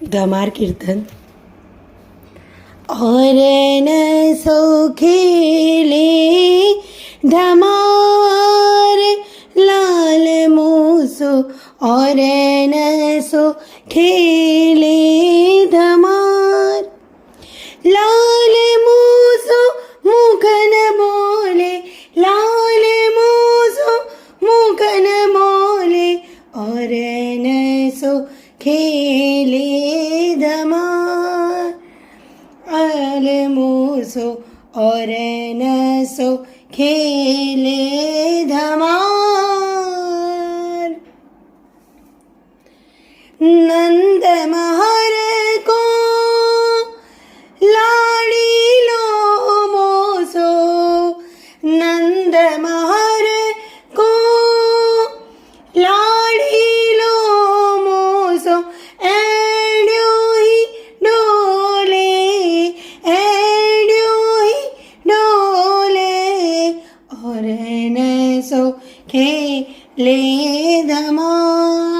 धमार कीर्तन। और न सो खेले धमार लाल मूसो, और न सो खेले धमार लाल मूसो मुखन बोले, लाल मूसो मुखन बोले, और न सो खेले धमार लाल मूसो, और न सो खेले धमार। नंद महर को लाडीलो मोसो, नंद महर को लाडीलो मोसो, एड्यो ही डोले, एड्यो ही डोले, और न सो खेले धमार।